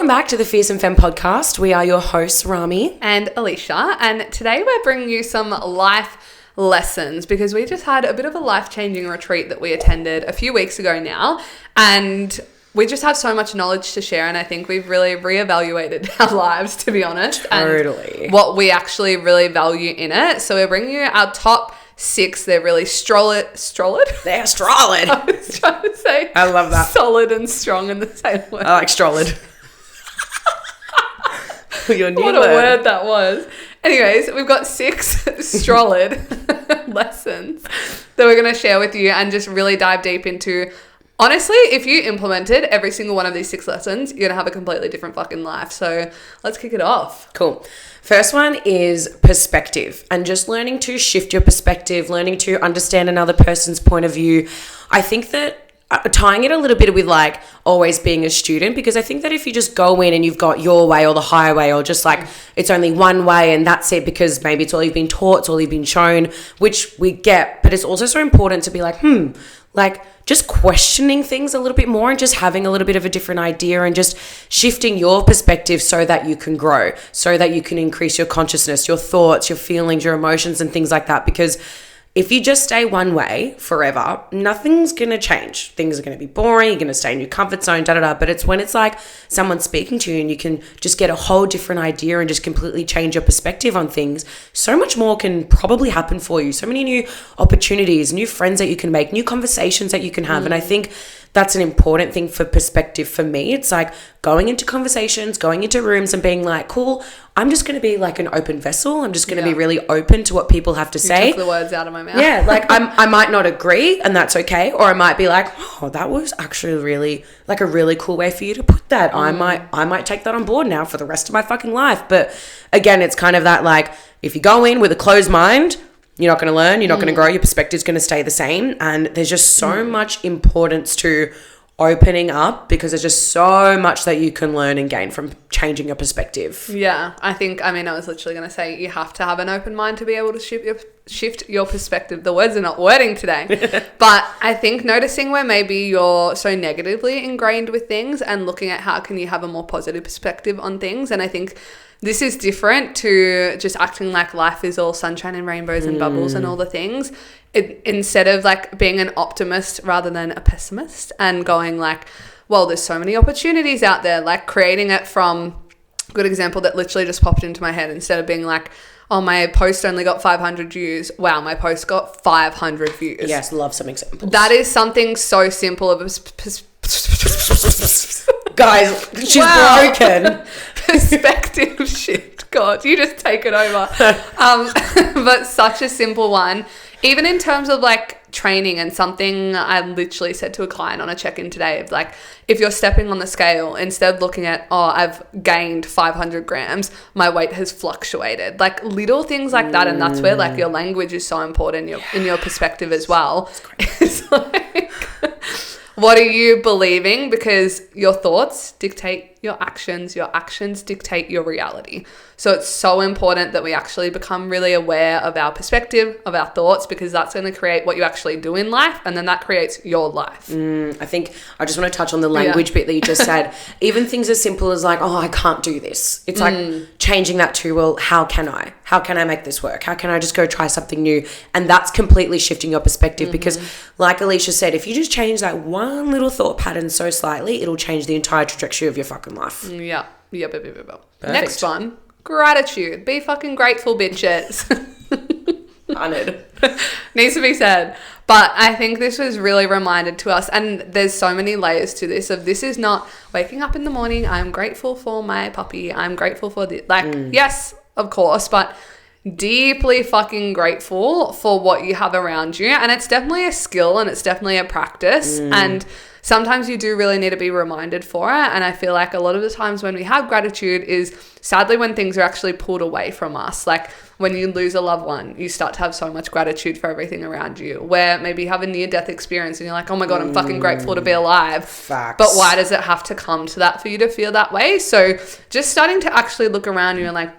Welcome back to the Fearsome Femme podcast. We are your hosts, Rami and Alicia, and today we're bringing you some life lessons because we just had a bit of a life-changing retreat that we attended a few weeks ago now, and we just have so much knowledge to share, and I think we've really reevaluated our lives, to be honest. Totally. And what we actually really value in it. So we're bringing you our top 6. They're really They're strollid. I was trying to say I love that. solid and strong in the same word. I like strollid. Your new What a word that was. Anyways, we've got 6 strollid lessons that we're going to share with you and just really dive deep into. Honestly, if you implemented every single one of these 6 lessons, you're going to have a completely different fucking life. So let's kick it off. Cool. First one is perspective, and just learning to shift your perspective, learning to understand another person's point of view. I think that tying it a little bit with like always being a student, because I think that if you just go in and you've got your way or the highway, or just like it's only one way and that's it because maybe it's all you've been taught, it's all you've been shown, which we get, but it's also so important to be like, like just questioning things a little bit more and just having a little bit of a different idea and just shifting your perspective so that you can grow, so that you can increase your consciousness, your thoughts, your feelings, your emotions and things like that. Because if you just stay one way forever, nothing's going to change. Things are going to be boring. You're going to stay in your comfort zone, But it's when it's like someone speaking to you and you can just get a whole different idea and just completely change your perspective on things. So much more can probably happen for you. So many new opportunities, new friends that you can make, new conversations that you can have. And I think that's an important thing for perspective for me. It's like going into conversations, going into rooms and being like, cool, I'm just going to be like an open vessel. I'm just going to be really open to what people have to say. You took the words out of my mouth. Yeah, like I might not agree and that's okay. Or I might be like, oh, that was actually really like a really cool way for you to put that. I might take that on board now for the rest of my fucking life. But again, it's kind of that like, if you go in with a closed mind, you're not going to learn, you're not going to grow, your perspective's going to stay the same. And there's just so much importance to opening up, because there's just so much that you can learn and gain from changing your perspective. Yeah, I was literally going to say you have to have an open mind to be able to shift your perspective. The words are not wording today. But I think noticing where maybe you're so negatively ingrained with things and looking at how can you have a more positive perspective on things. And I think this is different to just acting like life is all sunshine and rainbows and bubbles and all the things. Instead of like being an optimist rather than a pessimist and going like, well, there's so many opportunities out there, like creating it from, good example that literally just popped into my head, instead of being like, oh, my post only got 500 views. Wow, my post got 500 views. Yes, love some examples. That is something so simple of a guys, she's broken. Perspective shift. God, you just take it over. But such a simple one. Even in terms of like training, and something I literally said to a client on a check-in today, of like, if you're stepping on the scale, instead of looking at, oh, I've gained 500 grams, my weight has fluctuated. Like little things like that. And that's where like your language is so important in your perspective as well. It's like, what are you believing? Because your thoughts dictate your actions dictate your reality. So it's so important that we actually become really aware of our perspective, of our thoughts, because that's going to create what you actually do in life, and then that creates your life. I think I just want to touch on the language bit that you just said. Even things as simple as like, oh, I can't do this. It's like changing that to, well, how can I? How can I make this work? How can I just go try something new? And that's completely shifting your perspective, because like Alicia said, if you just change that one little thought pattern so slightly, it'll change the entire trajectory of your fucking life. Yeah. Next one, gratitude. Be fucking grateful, bitches. Honored. Needs to be said. But I think this was really reminded to us, and there's so many layers to this, of this is not waking up in the morning, I'm grateful for my puppy, I'm grateful for this. Like, yes, of course, but deeply fucking grateful for what you have around you. And it's definitely a skill and it's definitely a practice. And sometimes you do really need to be reminded for it. And I feel like a lot of the times when we have gratitude is sadly when things are actually pulled away from us. Like when you lose a loved one, you start to have so much gratitude for everything around you. Where maybe you have a near-death experience and you're like, oh my God, I'm fucking grateful to be alive. Facts. But why does it have to come to that for you to feel that way? So just starting to actually look around you and like,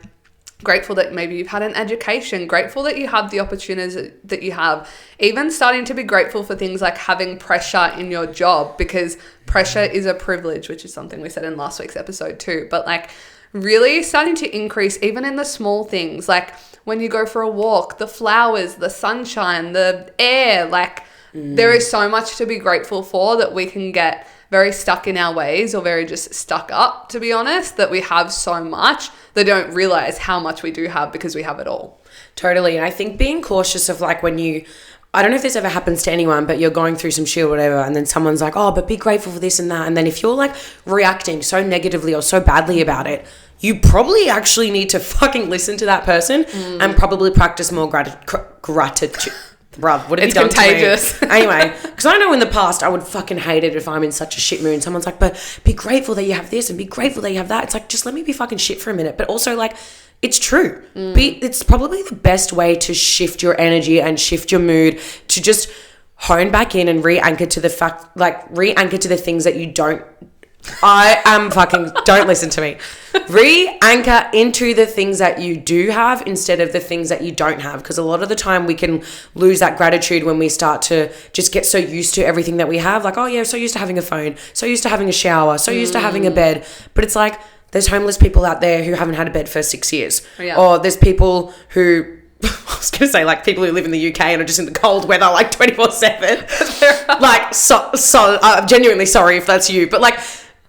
grateful that maybe you've had an education, grateful that you have the opportunities that you have, even starting to be grateful for things like having pressure in your job, because pressure is a privilege, which is something we said in last week's episode too. But like really starting to increase even in the small things, like when you go for a walk, the flowers, the sunshine, the air, like there is so much to be grateful for that we can get very stuck in our ways or very just stuck up, to be honest, that we have so much they don't realize how much we do have because we have it all. Totally. And I think being cautious of like when you, I don't know if this ever happens to anyone, but you're going through some shit or whatever, and then someone's like, oh, but be grateful for this and that. And then if you're like reacting so negatively or so badly about it, you probably actually need to fucking listen to that person and probably practice more gratitude. Bruv, what have you done contagious. to me? Anyway, because I know in the past I would fucking hate it if I'm in such a shit mood and someone's like, but be grateful that you have this and be grateful that you have that. It's like, just let me be fucking shit for a minute. But also like, it's true. It's probably the best way to shift your energy and shift your mood, to just hone back in and re-anchor to the fact, like re-anchor to the things that you don't. Don't listen to me. Re-anchor into the things that you do have instead of the things that you don't have. Because a lot of the time we can lose that gratitude when we start to just get so used to everything that we have. Like, oh yeah, so used to having a phone, so used to having a shower, so used to having a bed. But it's like, there's homeless people out there who haven't had a bed for 6 years. Yeah. Or there's people who... I was going to say, like, people who live in the UK and are just in the cold weather, like, 24/7. Like, so I'm genuinely sorry if that's you. But, like,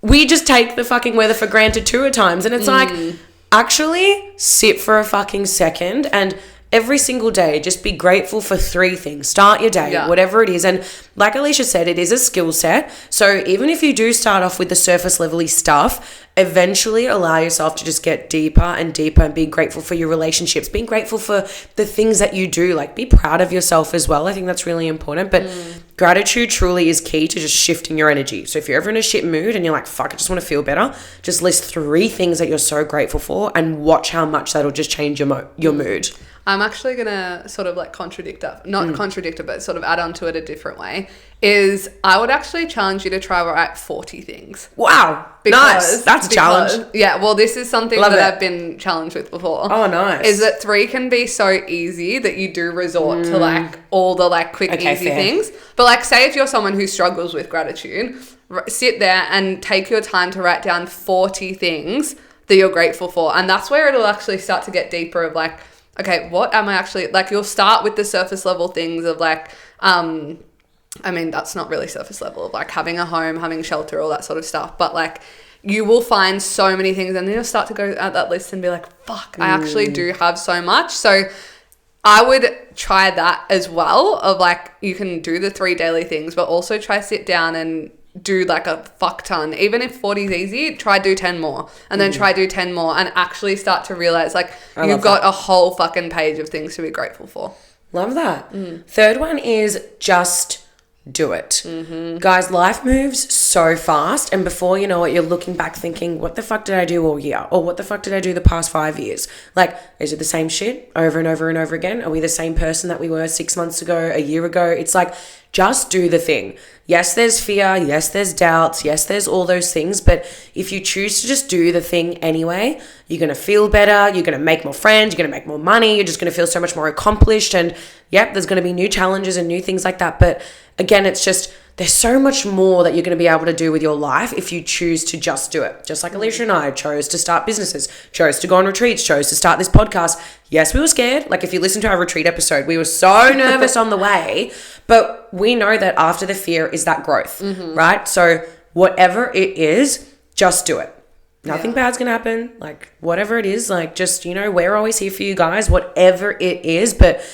we just take the fucking weather for granted too at times. And it's like, actually sit for a fucking second and every single day just be grateful for 3 things. Start your day, whatever it is. And like Alicia said, it is a skill set. So even if you do start off with the surface level-y stuff, eventually allow yourself to just get deeper and deeper and be grateful for your relationships, being grateful for the things that you do, like be proud of yourself as well. I think that's really important. But gratitude truly is key to just shifting your energy. So if you're ever in a shit mood and you're like, fuck, I just want to feel better, just list 3 things that you're so grateful for and watch how much that'll just change your mood. I'm actually going to sort of like contradict that, not contradict it, but sort of add on to it a different way, is I would actually challenge you to try write 40 things. Wow. Nice. That's a challenge. Yeah, well, this is something I've been challenged with before. Oh, nice. Is that 3 can be so easy that you do resort to like all the like quick, easy things. But like say if you're someone who struggles with gratitude, sit there and take your time to write down 40 things that you're grateful for. And that's where it'll actually start to get deeper of like, okay, what am I actually, like you'll start with the surface level things of like, I mean, that's not really surface level of like having a home, having shelter, all that sort of stuff. But like you will find so many things and then you'll start to go at that list and be like, fuck, I actually do have so much. So I would try that as well of like, you can do the 3 daily things, but also try sit down and do like a fuck ton. Even if 40 is easy, try do 10 more and then try do 10 more and actually start to realize like you've got a whole fucking page of things to be grateful for. Love that. Third one is just do it. Guys, life moves so fast and before you know it, you're looking back thinking, what the fuck did I do all year? Or what the fuck did I do the past 5 years? Like, is it the same shit over and over and over again? Are we the same person that we were 6 months ago, a year ago? It's like, just do the thing. Yes, there's fear. Yes, there's doubts. Yes, there's all those things. But if you choose to just do the thing anyway, you're going to feel better. You're going to make more friends. You're going to make more money. You're just going to feel so much more accomplished. And yep, there's going to be new challenges and new things like that. But again, it's just, there's so much more that you're going to be able to do with your life if you choose to just do it. Just like Alicia and I chose to start businesses, chose to go on retreats, chose to start this podcast. Yes, we were scared. Like if you listen to our retreat episode, we were so nervous on the way, but we know that after the fear is that growth, right? So whatever it is, just do it. Nothing bad's going to happen. Like whatever it is, like just, you know, we're always here for you guys, whatever it is. But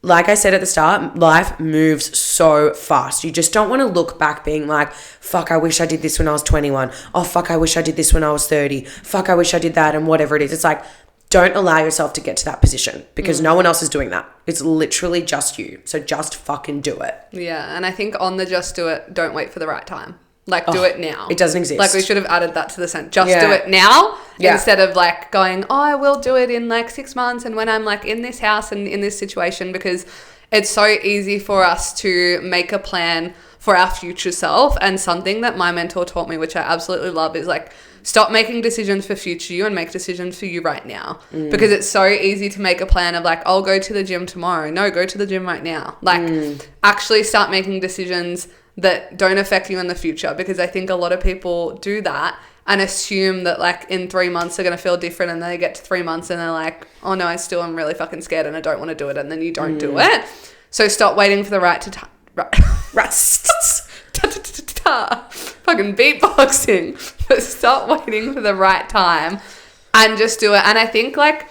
like I said at the start, life moves so fast. You just don't want to look back being like, fuck, I wish I did this when I was 21. Oh, fuck, I wish I did this when I was 30. Fuck, I wish I did that and whatever it is. It's like, don't allow yourself to get to that position because no one else is doing that. It's literally just you. So just fucking do it. Yeah. And I think on the just do it, don't wait for the right time. Like, do it now. It doesn't exist. Like, we should have added that to the sentence. Just do it now instead of, like, going, oh, I will do it in, like, 6 months and when I'm, like, in this house and in this situation, because it's so easy for us to make a plan for our future self. And something that my mentor taught me, which I absolutely love, is, like, Stop making decisions for future you and make decisions for you right now. Because it's so easy to make a plan of like, I'll go to the gym tomorrow. No, go to the gym right now. Like actually start making decisions that don't affect you in the future, because I think a lot of people do that and assume that like in 3 months they're going to feel different, and then they get to 3 months and they're like, oh no, I still am really fucking scared and I don't want to do it, and then you don't do it. So stop waiting for the right to fucking beatboxing, but stop waiting for the right time and just do it. And I think like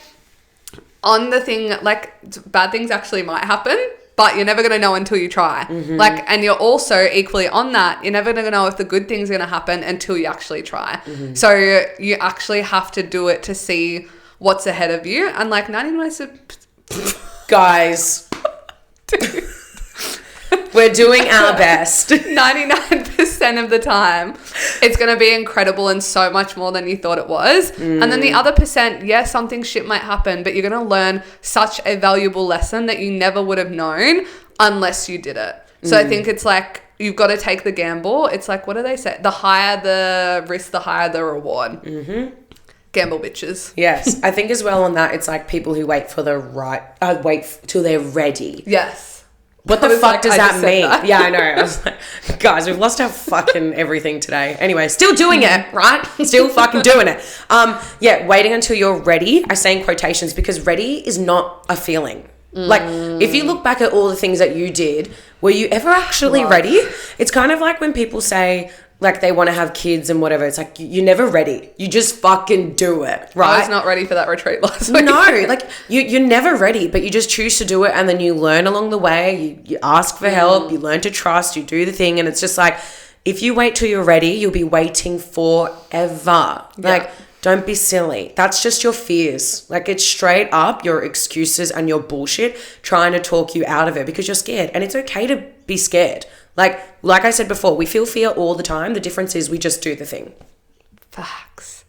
on the thing, like bad things actually might happen, but you're never going to know until you try. Like, and you're also equally on that, you're never going to know if the good thing's going to happen until you actually try. So you actually have to do it to see what's ahead of you. And like 99%, Guys, we're doing our best. 99% of the time, it's going to be incredible and so much more than you thought it was. And then the other percent, yeah, something shit might happen, but you're going to learn such a valuable lesson that you never would have known unless you did it. So I think it's like, you've got to take the gamble. It's like, what do they say? The higher the risk, the higher the reward. Gamble bitches. Yes. I think as well on that, it's like people who wait for the right, wait till they're ready. Yes. What the fuck like, does I that just said mean? that. Yeah, I know. I was like, guys, we've lost our fucking everything today. Anyway, still doing it, right? Still fucking doing it. Yeah, waiting until you're ready. I say in quotations because ready is not a feeling. Like, if you look back at all the things that you did, were you ever actually ready? It's kind of like when people say, like, they want to have kids and whatever. It's like, you're never ready. You just fucking do it, right? I was not ready for that retreat last week. No, like, you're never ready, but you just choose to do it, and then you learn along the way. You ask for help. You learn to trust. You do the thing, and it's just like, if you wait till you're ready, you'll be waiting forever. Like, don't be silly. That's just your fears. Like, it's straight up your excuses and your bullshit trying to talk you out of it because you're scared. And it's okay to be scared. Like I said before, we feel fear all the time. The difference is we just do the thing. Facts.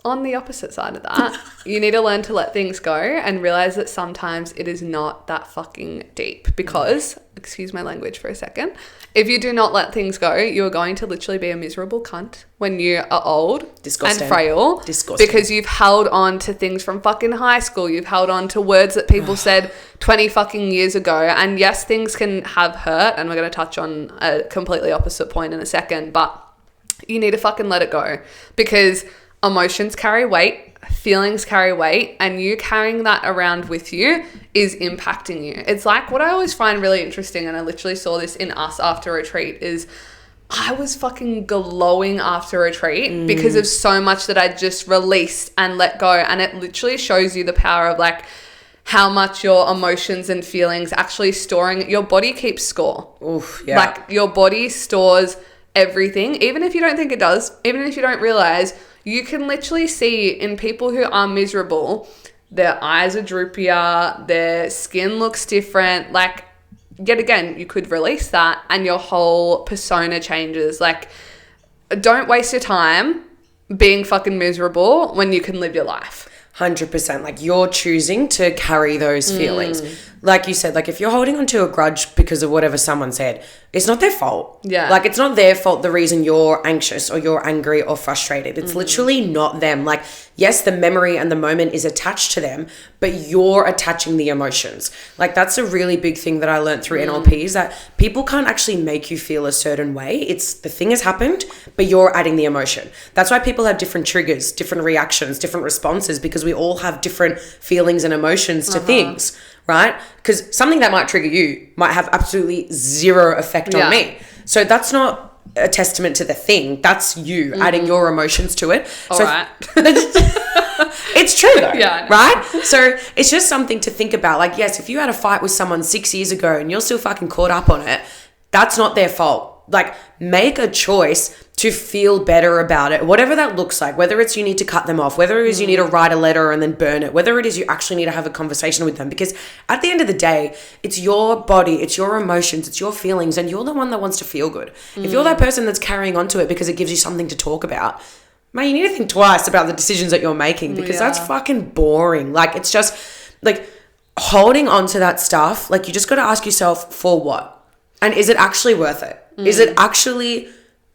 On the opposite side of that, you need to learn to let things go and realize that sometimes it is not that fucking deep, because, excuse my language for a second, if you do not let things go, you are going to literally be a miserable cunt when you are old Disgusting. and frail. Disgusting. Because you've held on to things from fucking high school. You've held on to words that people said 20 fucking years ago. And yes, things can have hurt, and we're going to touch on a completely opposite point in a second, but you need to fucking let it go, because emotions carry weight, feelings carry weight, and you carrying that around with you is impacting you. It's like what I always find really interesting, and I literally saw this in us after retreat, is I was fucking glowing after retreat because of so much that I just released and let go. And it literally shows you the power of like how much your emotions and feelings actually storing. Your body keeps score. Oof, yeah. Like your body stores everything, even if you don't think it does, even if you don't realize. You can literally see in people who are miserable, their eyes are droopier, their skin looks different. Like, yet again, you could release that and your whole persona changes. Like, don't waste your time being fucking miserable when you can live your life. 100%. Like, you're choosing to carry those feelings. Like you said, like, if you're holding on to a grudge because of whatever someone said, it's not their fault. Yeah. Like, it's not their fault the reason you're anxious or you're angry or frustrated. It's literally not them. Like, yes, the memory and the moment is attached to them, but you're attaching the emotions. Like, that's a really big thing that I learned through NLP, is that people can't actually make you feel a certain way. It's the thing has happened, but you're adding the emotion. That's why people have different triggers, different reactions, different responses, because we all have different feelings and emotions to things, right? Because something that might trigger you might have absolutely zero effect on me. So that's not a testament to the thing. That's you adding your emotions to it. All so right. It's true though, Yeah, I know. right? So it's just something to think about. Like, yes, if you had a fight with someone 6 years ago and you're still fucking caught up on it, that's not their fault. Like, make a choice to feel better about it, whatever that looks like, whether it's you need to cut them off, whether it is you need to write a letter and then burn it, whether it is you actually need to have a conversation with them, because at the end of the day, it's your body, it's your emotions, it's your feelings, and you're the one that wants to feel good. If you're that person that's carrying on to it because it gives you something to talk about, man, you need to think twice about the decisions that you're making, because that's fucking boring. Like, it's just like holding on to that stuff. Like, you just got to ask yourself, for what? And is it actually worth it? Is it actually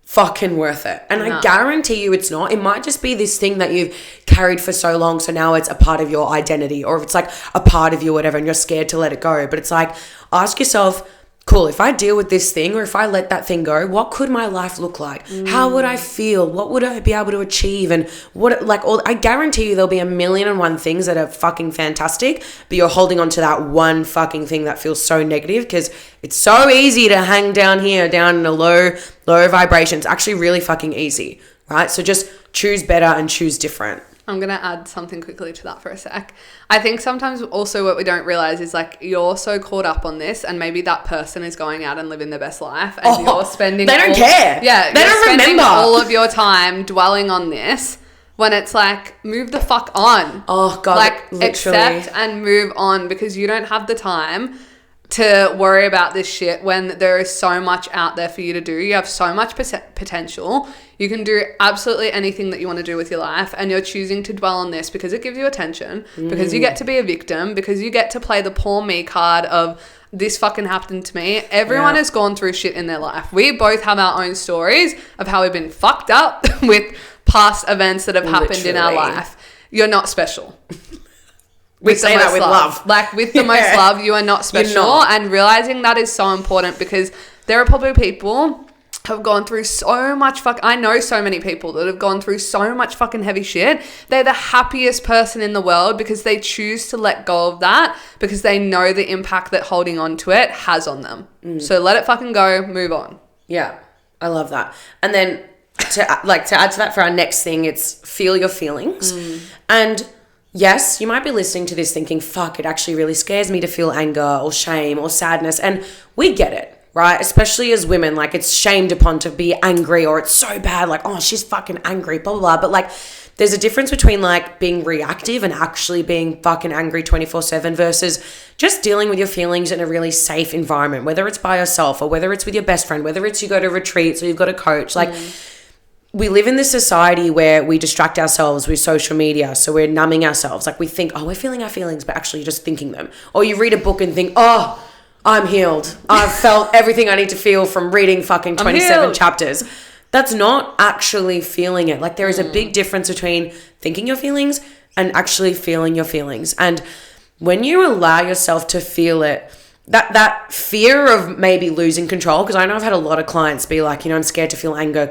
fucking worth it. And I guarantee you it's not. It might just be this thing that you've carried for so long, so now it's a part of your identity, or if it's like a part of you, whatever, and you're scared to let it go. But it's like, ask yourself, cool, if I deal with this thing, or if I let that thing go, what could my life look like? How would I feel? What would I be able to achieve? And I guarantee you there'll be 1,000,001 things that are fucking fantastic, but you're holding on to that one fucking thing that feels so negative, because it's so easy to hang down here, down in a low vibration. It's actually really fucking easy, right? So just choose better and choose different. I'm going to add something quickly to that for a sec. I think sometimes also what we don't realize is like you're so caught up on this, and maybe that person is going out and living their best life, and you're spending... They don't care. Yeah. They don't remember. All of your time dwelling on this, when it's like, move the fuck on. Oh, God. Like, literally. accept and move on, because you don't have the time to worry about this shit when there is so much out there for you to do. You have so much potential. You can do absolutely anything that you want to do with your life, and you're choosing to dwell on this because it gives you attention, because you get to be a victim, because you get to play the poor me card of this fucking happened to me. Everyone has gone through shit in their life. We both have our own stories of how we've been fucked up with past events that have happened in our life. You're not special. We say that with love. Like, with the most love, you are not special. You're not. And realizing that is so important, because there are probably people who have gone through so much I know so many people that have gone through so much fucking heavy shit. They're the happiest person in the world because they choose to let go of that, because they know the impact that holding on to it has on them. So let it fucking go, move on. Yeah, I love that. And then to add to that for our next thing, it's feel your feelings. And yes, you might be listening to this thinking, fuck, it actually really scares me to feel anger or shame or sadness. And we get it, right? Especially as women, like, it's shamed upon to be angry, or it's so bad, like, oh, she's fucking angry, blah, blah, blah. But like, there's a difference between like being reactive and actually being fucking angry 24/7 versus just dealing with your feelings in a really safe environment, whether it's by yourself or whether it's with your best friend, whether it's you go to retreats or you've got a coach. Like, we live in this society where we distract ourselves with social media. So we're numbing ourselves. Like, we think, oh, we're feeling our feelings, but actually you're just thinking them. Or you read a book and think, oh, I'm healed. I've felt everything I need to feel from reading fucking 27 chapters. That's not actually feeling it. Like, there is a big difference between thinking your feelings and actually feeling your feelings. And when you allow yourself to feel it, that fear of maybe losing control, because I know I've had a lot of clients be like, I'm scared to feel anger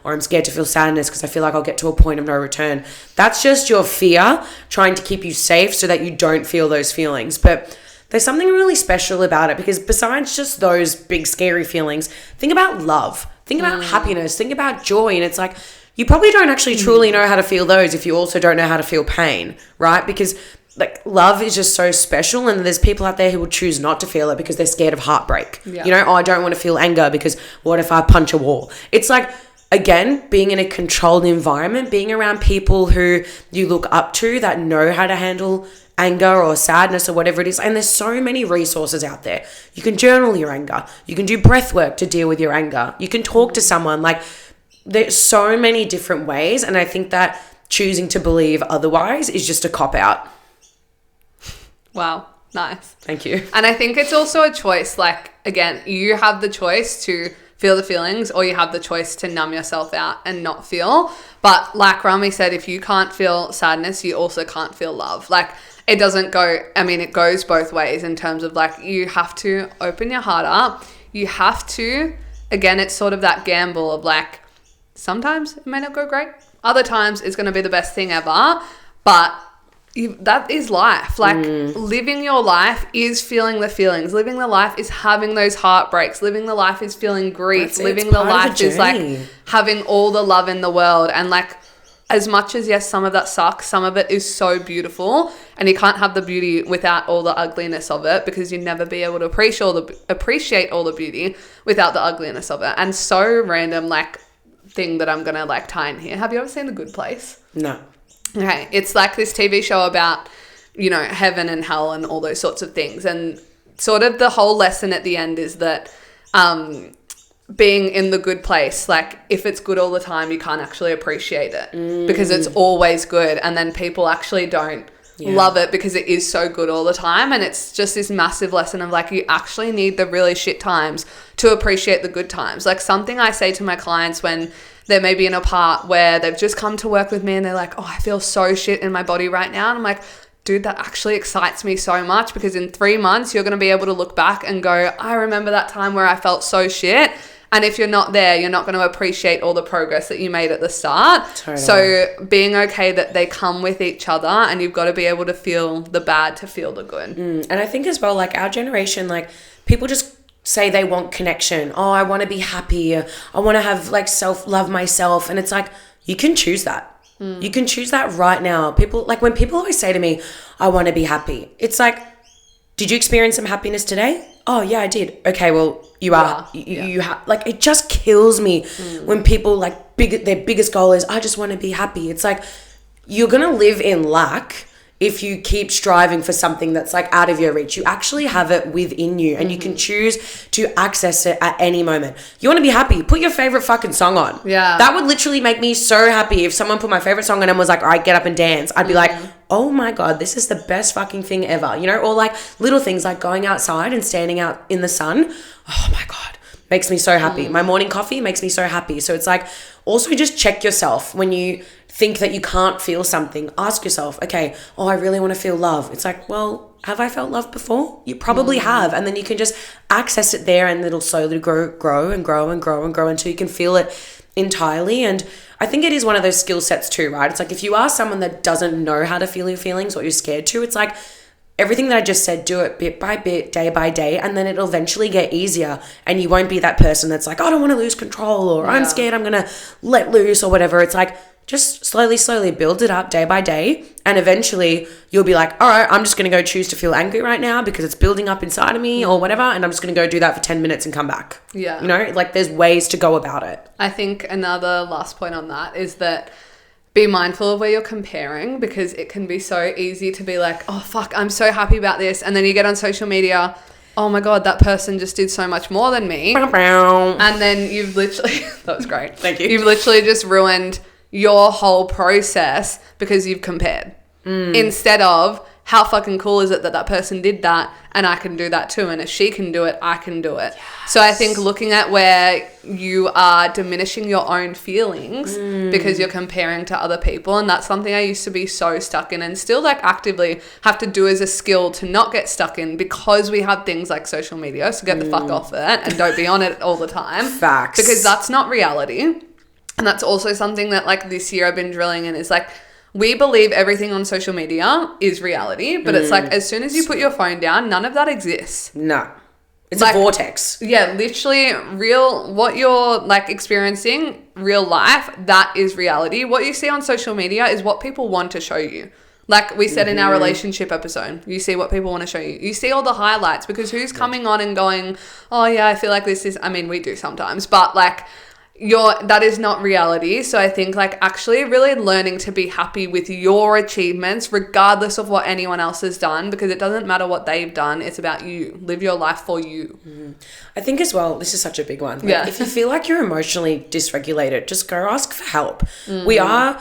I'm scared to feel sadness because I feel like I'll get to a point of no return. That's just your fear trying to keep you safe so that you don't feel those feelings. But there's something really special about it, because besides just those big scary feelings, think about love, think about happiness, think about joy. And it's like, you probably don't actually truly know how to feel those if you also don't know how to feel pain, right? Because like, love is just so special, and there's people out there who will choose not to feel it because they're scared of heartbreak. Oh, I don't want to feel anger because what if I punch a wall? It's like, again, being in a controlled environment, being around people who you look up to that know how to handle anger or sadness or whatever it is. And there's so many resources out there. You can journal your anger. You can do breath work to deal with your anger. You can talk to someone. Like, there's so many different ways. And I think that choosing to believe otherwise is just a cop-out. Wow. Nice. Thank you. And I think it's also a choice. Like, again, you have the choice to feel the feelings, or you have the choice to numb yourself out and not feel. But like Rami said, if you can't feel sadness, you also can't feel love. Like, it doesn't go, it goes both ways in terms of like, you have to open your heart up. You have to, again, it's sort of that gamble of like, sometimes it may not go great. Other times it's going to be the best thing ever. But that is life. Like, living your life is feeling the feelings. Living the life is having those heartbreaks. Living the life is feeling grief. Living the life is like having all the love in the world. And like, as much as, yes, some of that sucks, some of it is so beautiful, and you can't have the beauty without all the ugliness of it, because you never be able to appreciate all the beauty without the ugliness of it. And so random, like, thing that I'm gonna like tie in here. Have you ever seen The Good Place? No. Okay, it's like this TV show about, heaven and hell and all those sorts of things. And sort of the whole lesson at the end is that being in the good place, like, if it's good all the time, you can't actually appreciate it because it's always good. And then people actually don't love it because it is so good all the time. And it's just this massive lesson of like, you actually need the really shit times to appreciate the good times. Like something I say to my clients when they're maybe in a part where they've just come to work with me and they're like, oh, I feel so shit in my body right now. And I'm like, dude, that actually excites me so much because in 3 months, you're going to be able to look back and go, I remember that time where I felt so shit. And if you're not there, you're not going to appreciate all the progress that you made at the start. Totally. So being okay that they come with each other and you've got to be able to feel the bad to feel the good. And I think as well, like our generation, like people just say they want connection. Oh, I want to be happy. I want to have like love myself. And it's like, you can choose that. You can choose that right now. People, like when people always say to me, I want to be happy. It's like, did you experience some happiness today? Oh yeah, I did. Okay, well you are. You have, like, it just kills me when people like their biggest goal is, I just want to be happy. It's like, you're going to live in lack if you keep striving for something that's like out of your reach. You actually have it within you and you can choose to access it at any moment. You want to be happy, put your favorite fucking song on. Yeah. That would literally make me so happy if someone put my favorite song on and was like, all right, get up and dance. I'd be like, oh my God, this is the best fucking thing ever. You know, or like little things like going outside and standing out in the sun. Oh my God, makes me so happy. My morning coffee makes me so happy. So it's like, also just check yourself when you think that you can't feel something. Ask yourself, okay, oh, I really want to feel love. It's like, well, have I felt love before? You probably have. And then you can just access it there and it'll slowly grow and grow and grow and grow until you can feel it entirely. And I think it is one of those skill sets too, right? It's like, if you are someone that doesn't know how to feel your feelings or you're scared to, it's like, everything that I just said, do it bit by bit, day by day, and then it'll eventually get easier and you won't be that person that's like, I don't want to lose control or I'm scared I'm going to let loose or whatever. It's like, just slowly build it up day by day. And eventually you'll be like, all right, I'm just going to go choose to feel angry right now because it's building up inside of me or whatever. And I'm just going to go do that for 10 minutes and come back. Yeah. You know, like there's ways to go about it. I think another last point on that is that be mindful of where you're comparing, because it can be so easy to be like, oh, fuck, I'm so happy about this. And then you get on social media, oh my God, that person just did so much more than me. And then you've literally, that was great. Thank you. You've literally just ruined your whole process because you've compared. Instead of, how fucking cool is it that that person did that and I can do that too, and if she can do it, I can do it. Yes. So I think looking at where you are diminishing your own feelings because you're comparing to other people, and that's something I used to be so stuck in and still like actively have to do as a skill to not get stuck in, because we have things like social media, so get the fuck off it and don't be on it all the time. Facts. Because that's not reality. And that's also something that like this year I've been drilling in, is like, we believe everything on social media is reality, but it's like, as soon as you put your phone down, none of that exists. No. It's like, a vortex. Yeah, literally what you're like experiencing, real life, that is reality. What you see on social media is what people want to show you. Like we said in our relationship episode, you see what people want to show you. You see all the highlights, because who's coming on and going, oh yeah, I feel like this is, I mean, we do sometimes, but like, that is not reality. So I think like actually really learning to be happy with your achievements regardless of what anyone else has done, because it doesn't matter what they've done, it's about you. Live your life for you. I think as well, this is such a big one. Like, if you feel like you're emotionally dysregulated, just go ask for help. We are,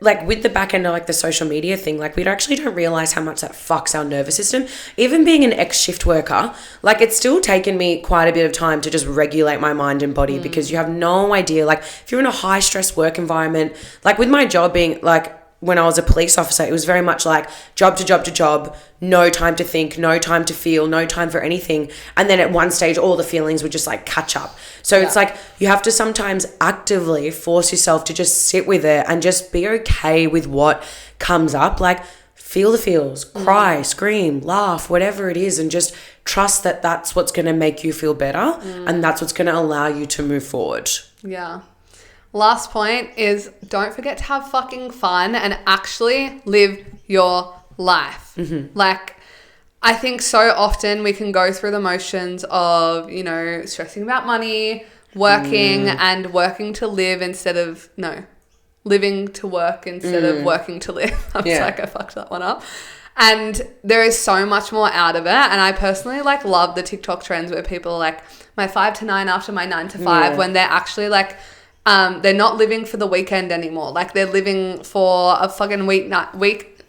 like, with the back end of like the social media thing, like we actually don't realize how much that fucks our nervous system. Even being an ex-shift worker, like it's still taken me quite a bit of time to just regulate my mind and body, because you have no idea. Like if you're in a high stress work environment, like with my job being like, when I was a police officer, it was very much like job to job to job, no time to think, no time to feel, no time for anything. And then at one stage, all the feelings would just like catch up. So it's like, you have to sometimes actively force yourself to just sit with it and just be okay with what comes up. Like feel the feels, cry, scream, laugh, whatever it is, and just trust that that's what's going to make you feel better. And that's what's going to allow you to move forward. Yeah. Last point is, don't forget to have fucking fun and actually live your life. Like, I think so often we can go through the motions of, you know, stressing about money, working and working to live instead of, living to work instead of working to live. I was like, I fucked that one up. And there is so much more out of it. And I personally like love the TikTok trends where people are like, my 5 to 9 after my 9 to 5, when they're actually like, they're not living for the weekend anymore. Like they're living for a fucking week.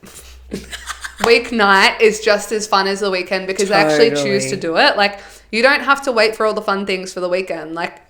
weeknight is just as fun as the weekend because they actually choose to do it. Like, you don't have to wait for all the fun things for the weekend. Like,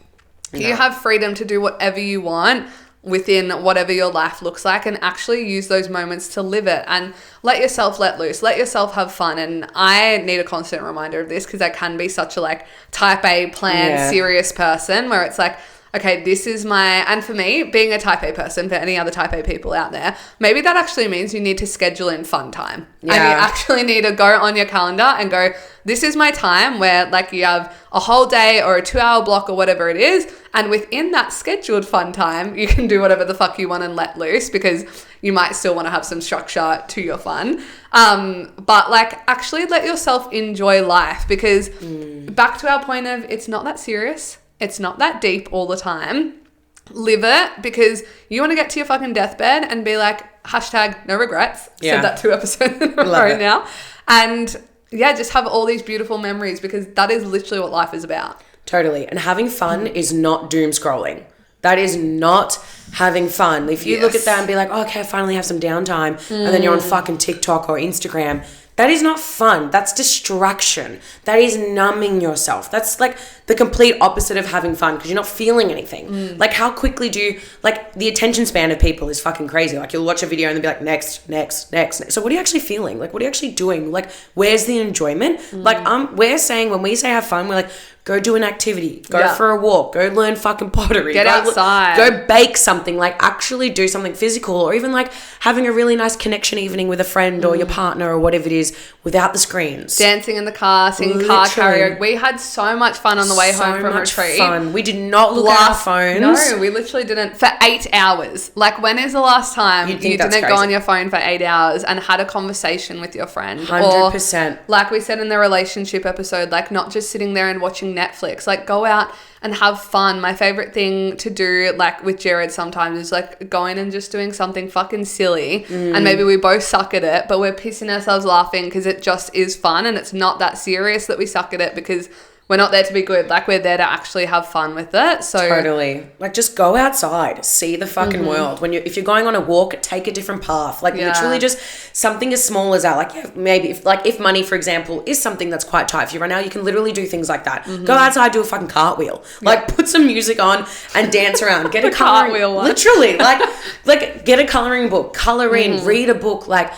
you have freedom to do whatever you want within whatever your life looks like, and actually use those moments to live it and let yourself let loose, let yourself have fun. And I need a constant reminder of this because I can be such a like type A planned serious person where it's like, okay, this is and for me, being a type A person, for any other type A people out there, maybe that actually means you need to schedule in fun time. Yeah. And you actually need to go on your calendar and go, this is my time where like you have a whole day or a 2-hour block or whatever it is. And within that scheduled fun time, you can do whatever the fuck you want and let loose because you might still want to have some structure to your fun. But like actually let yourself enjoy life because back to our point of it's not that serious. It's not that deep all the time. Live it because you want to get to your fucking deathbed and be like, hashtag no regrets. Said that 2 episodes in a row now. And yeah, just have all these beautiful memories because that is literally what life is about. Totally. And having fun is not doom scrolling. That is not having fun. If you look at that and be like, oh, okay, I finally have some downtime, and then you're on fucking TikTok or Instagram, that is not fun. That's distraction. That is numbing yourself. That's like the complete opposite of having fun because you're not feeling anything. Like how quickly like the attention span of people is fucking crazy. Like you'll watch a video and they'll be like, next. So what are you actually feeling? Like what are you actually doing? Like where's the enjoyment? Like we're saying when we say have fun, we're like, go do an activity, go for a walk, go learn fucking pottery. Get outside. Go bake something, like actually do something physical or even like having a really nice connection evening with a friend or your partner or whatever it is without the screens. Dancing in the car, singing car karaoke. We had so much fun on the way home from retreat. Fun. We did not look at our phones. No, we literally didn't. For 8 hours. Like when is the last time you didn't go on your phone for 8 hours and had a conversation with your friend? 100%. Or, like we said in the relationship episode, like not just sitting there and watching Netflix, like go out and have fun. My favorite thing to do like with Jared sometimes is like going and just doing something fucking silly and maybe we both suck at it but we're pissing ourselves laughing because it just is fun and it's not that serious that we suck at it because we're not there to be good. Like we're there to actually have fun with it. So totally. Like just go outside, see the fucking world. If you're going on a walk, take a different path. Like literally just something as small as that. Like maybe if money, for example, is something that's quite tight. If you run out, you can literally do things like that. Go outside, do a fucking cartwheel. Like put some music on and dance around. Get a cartwheel one. Literally. Like get a coloring book, color in, read a book. Like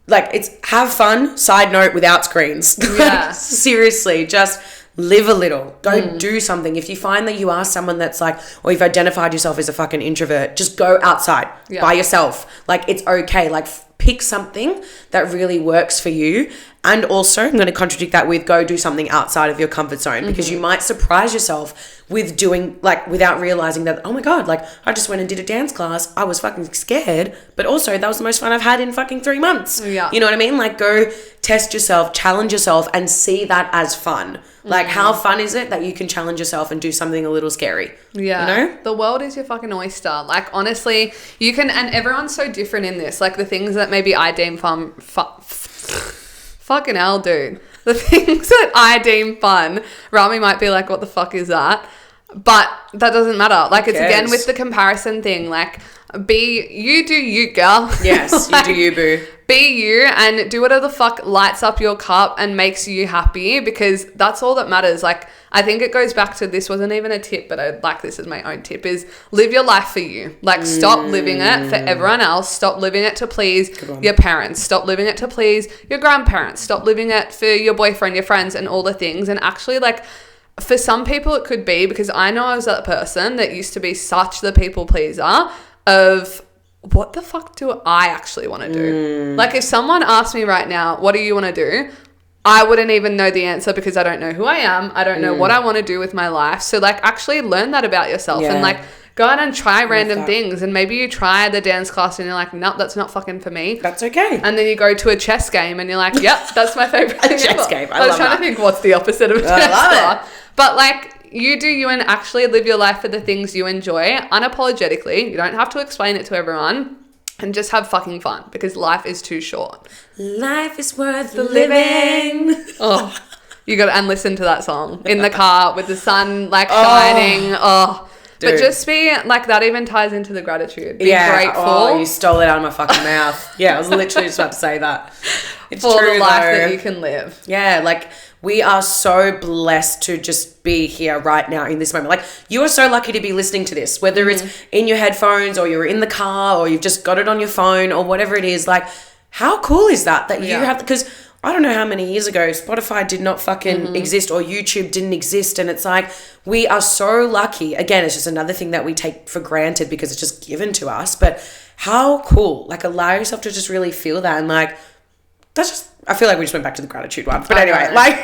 it's have fun. Side note, without screens. Yeah. Seriously, just live a little. Go do something. If you find that you are someone that's like, or you've identified yourself as a fucking introvert, just go outside by yourself. Like it's okay. Like pick something that really works for you. And also, I'm going to contradict that with go do something outside of your comfort zone because you might surprise yourself with doing like without realizing that, oh my God, like I just went and did a dance class. I was fucking scared, but also that was the most fun I've had in fucking 3 months. Yeah. You know what I mean? Like go test yourself, challenge yourself and see that as fun. Like how fun is it that you can challenge yourself and do something a little scary? Yeah. You know? The world is your fucking oyster. Like honestly, you can, and everyone's so different in this. Like the things that maybe I deem fun, fucking hell, dude. The things that I deem fun, Rami might be like, what the fuck is that? But that doesn't matter. Like it's again with the comparison thing. Like you do you, girl. Yes, like, you do you, boo. Be you and do whatever the fuck lights up your cup and makes you happy because that's all that matters. Like I think it goes back to, this wasn't even a tip, but I like this as my own tip, is live your life for you. Like stop living it for everyone else. Stop living it to please your parents. Stop living it to please your grandparents. Stop living it for your boyfriend, your friends and all the things. And actually like for some people it could be, because I know I was that person that used to be such the people pleaser of, what the fuck do I actually want to do? Like if someone asked me right now, what do you want to do? I wouldn't even know the answer because I don't know who I am. I don't know what I want to do with my life. So like actually learn that about yourself and like go out and try random things. And maybe you try the dance class and you're like, nope, that's not fucking for me. That's okay. And then you go to a chess game and you're like, yep, that's my favorite thing chess ever. Game. I was trying to think what's the opposite of a chess class. But like, you do you and actually live your life for the things you enjoy unapologetically. You don't have to explain it to everyone. And just have fucking fun because life is too short. Life is worth the living. Oh, you got to, and listen to that song in the car with the sun like shining. Oh, dude. But just be like, that even ties into the gratitude. Be grateful. Oh, you stole it out of my fucking mouth. Yeah, I was literally just about to say that. It's for true, the life though. that you can live. Yeah, like we are so blessed to just be here right now in this moment. Like you are so lucky to be listening to this, whether it's in your headphones or you're in the car or you've just got it on your phone or whatever it is. Like, how cool is that you have? Because I don't know how many years ago Spotify did not fucking exist or YouTube didn't exist, and it's like we are so lucky. Again, it's just another thing that we take for granted because it's just given to us. But how cool! Like, allow yourself to just really feel that, and like that's just. I feel like we just went back to the gratitude one. But anyway, like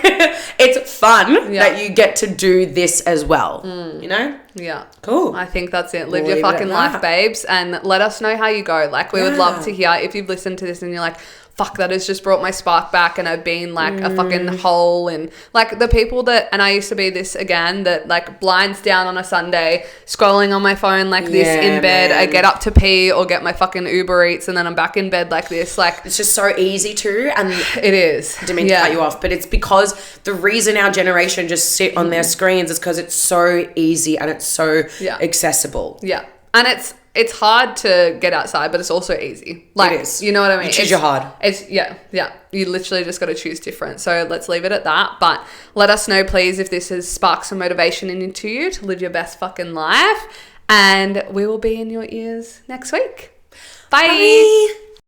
it's fun that you get to do this as well. You know? Yeah. Cool. I think that's it. Live We'll your leave it fucking at life, that. babes, and let us know how you go. Like, we would love to hear if you've listened to this and you're like, fuck, that has just brought my spark back and I've been like a fucking hole. And like the people that, and I used to be this again, that like blinds down on a Sunday, scrolling on my phone like this in bed. man. I get up to pee or get my fucking Uber Eats and then I'm back in bed like this. Like, It's just so easy to, and it is. didn't mean to cut you off, but it's because the reason our generation just sit on their screens is because it's so easy and it's so accessible. Yeah. And it's hard to get outside, but it's also easy. Like, It is. You know what I mean? You choose your hard. It's yeah. You literally just got to choose different. So let's leave it at that. But let us know, please, if this has sparked some motivation into you to live your best fucking life. And we will be in your ears next week. Bye. Bye.